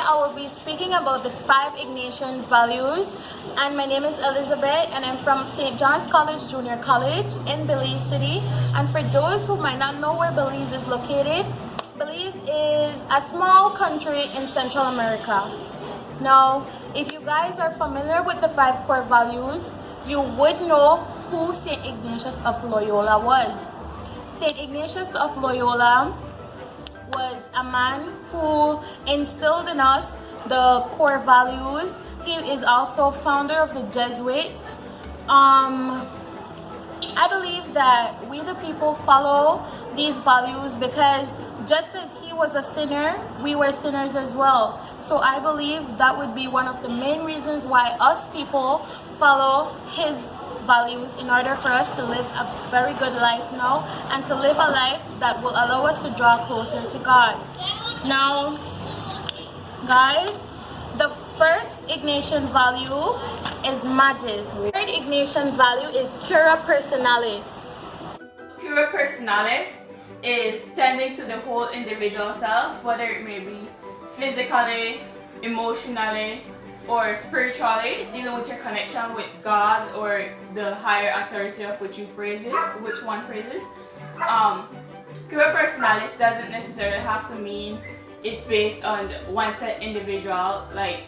I will be speaking about the 5 Ignatian values. And my name is Elizabeth, and I'm from St. John's College Junior College in Belize City. And for those who might not know where Belize is located, Belize is a small country in Central America. Now, if you guys are familiar with the 5 core values, you would know who St. Ignatius of Loyola was. St. Ignatius of Loyola was a man who instilled in us the core values. He is also founder of the Jesuit. I believe that we the people follow these values because just as he was a sinner, we were sinners as well. So I believe that would be one of the main reasons why us people follow his values in order for us to live a very good life now and to live a life that will allow us to draw closer to God. Now, guys, the first Ignatian value is magis. The third Ignatian value is cura personalis. Cura personalis is tending to the whole individual self, whether it may be physically, emotionally, or spiritually, dealing with your connection with God or the higher authority of which one praises. Cura personalis doesn't necessarily have to mean it's based on one set individual. Like,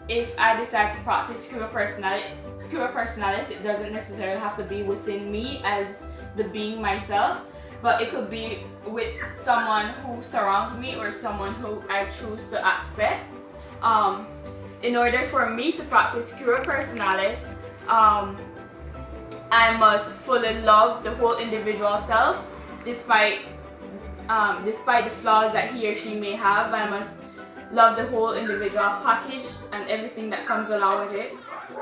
if I decide to practice cura personalis, it doesn't necessarily have to be within me as the being myself, but it could be with someone who surrounds me or someone who I choose to accept. In order for me to practice cura personalis, I must fully love the whole individual self, despite the flaws that he or she may have. I must love the whole individual package and everything that comes along with it.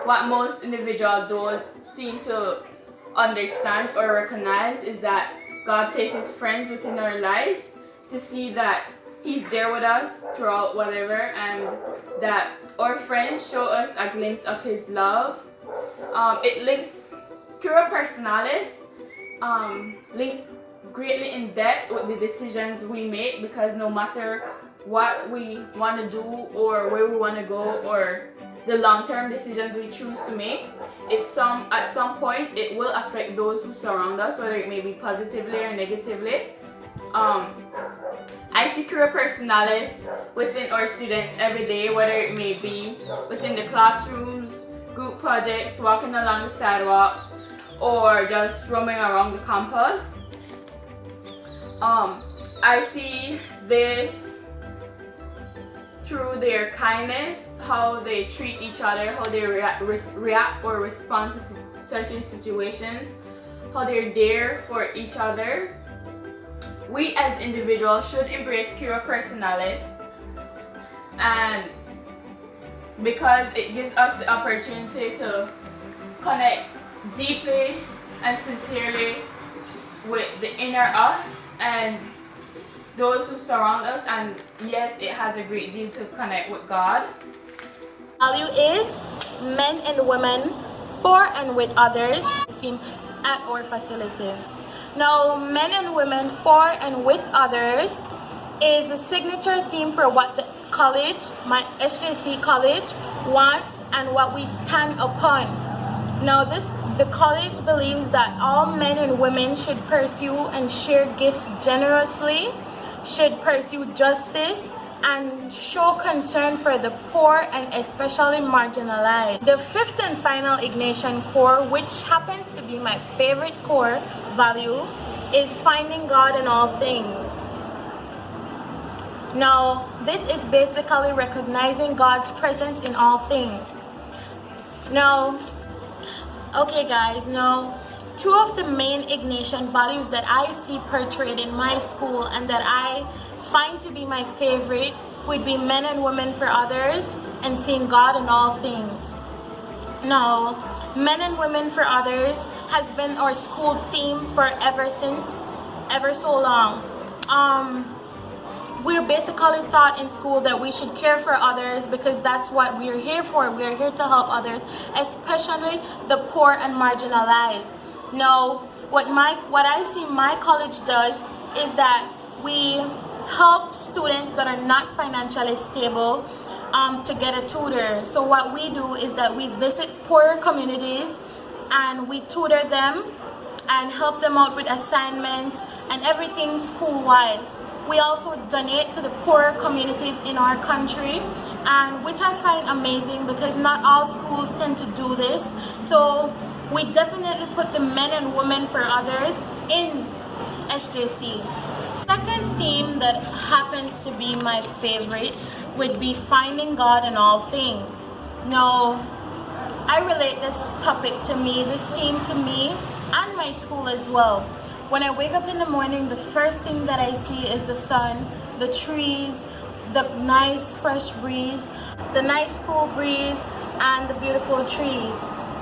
What most individuals don't seem to understand or recognize is that God places friends within our lives to see that He's there with us throughout whatever, and that our friends show us a glimpse of His love. It links cura personalis, links greatly in depth with the decisions we make, because no matter what we want to do or where we want to go or the long-term decisions we choose to make, at some point it will affect those who surround us, whether it may be positively or negatively. I see cura personalis within our students every day, whether it may be within the classrooms, group projects, walking along the sidewalks, or just roaming around the campus. I see this through their kindness, how they treat each other, how they react or respond to certain situations, how they're there for each other. We as individuals should embrace cura personalis, and because it gives us the opportunity to connect deeply and sincerely with the inner us and those who surround us, and yes, it has a great deal to connect with God. Value is men and women for and with others team at our facility. Now, men and women for and with others is a signature theme for what the college, my SJC college, wants and what we stand upon. Now, the college believes that all men and women should pursue and share gifts generously, should pursue justice, and show concern for the poor and especially marginalized. The fifth and final Ignatian core, which happens to be my favorite core value, is finding God in all things. Now, this is basically recognizing God's presence in all things. Now, okay guys, now 2 of the main Ignatian values that I see portrayed in my school and that I find to be my favorite would be men and women for others and seeing God in all things. Now, men and women for others has been our school theme for ever so long. We're basically taught in school that we should care for others because that's what we're here for. We're here to help others, especially the poor and marginalized. Now, what I see my college does is that we help students that are not financially stable to get a tutor. So what we do is that we visit poorer communities and we tutor them and help them out with assignments and everything school-wise. We also donate to the poorer communities in our country, and which I find amazing because not all schools tend to do this. So we definitely put the men and women for others in SJC. Second theme that happens to be my favorite would be finding God in all things. Now, I relate this topic to me, this theme to me, and my school as well. When I wake up in the morning, the first thing that I see is the sun, the trees, the nice fresh breeze, the nice cool breeze, and the beautiful trees.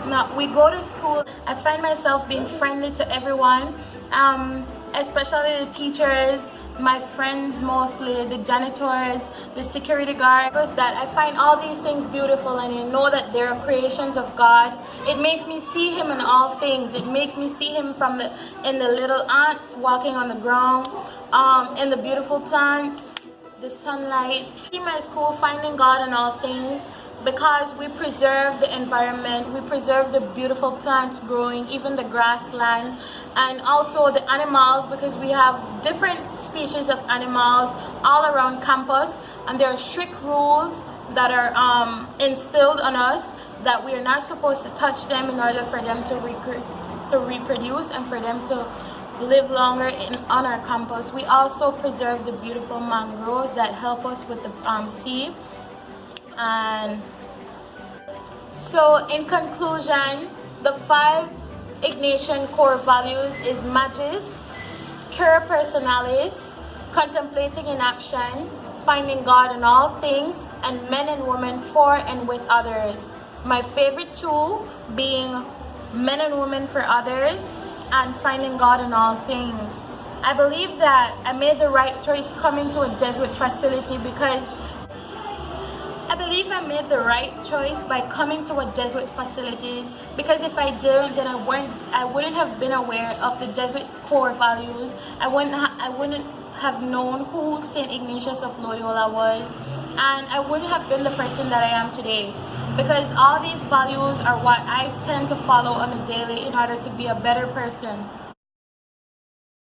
Now, we go to school, I find myself being friendly to everyone, especially the teachers, my friends mostly, the janitors, the security guards. That I find all these things beautiful, and I know that they're creations of God. It makes me see Him in all things. It makes me see Him in the little ants walking on the ground, in the beautiful plants, the sunlight. In my school, finding God in all things, because we preserve the environment, we preserve the beautiful plants growing, even the grassland, and also the animals, because we have different species of animals all around campus, and there are strict rules that are instilled on us that we are not supposed to touch them in order for them to reproduce and for them to live longer on our campus. We also preserve the beautiful mangroves that help us with the sea. And so in conclusion, the 5 Ignatian core values is magis, cura personalis, contemplating in action, finding God in all things, and men and women for and with others. My favorite 2 being men and women for others and finding God in all things. I believe that I made the right choice coming to a Jesuit facility because I believe I made the right choice by coming to a Jesuit facilities, because if I didn't, then I wouldn't have been aware of the Jesuit core values. I wouldn't have known who Saint Ignatius of Loyola was, and I wouldn't have been the person that I am today, because all these values are what I tend to follow on a daily in order to be a better person.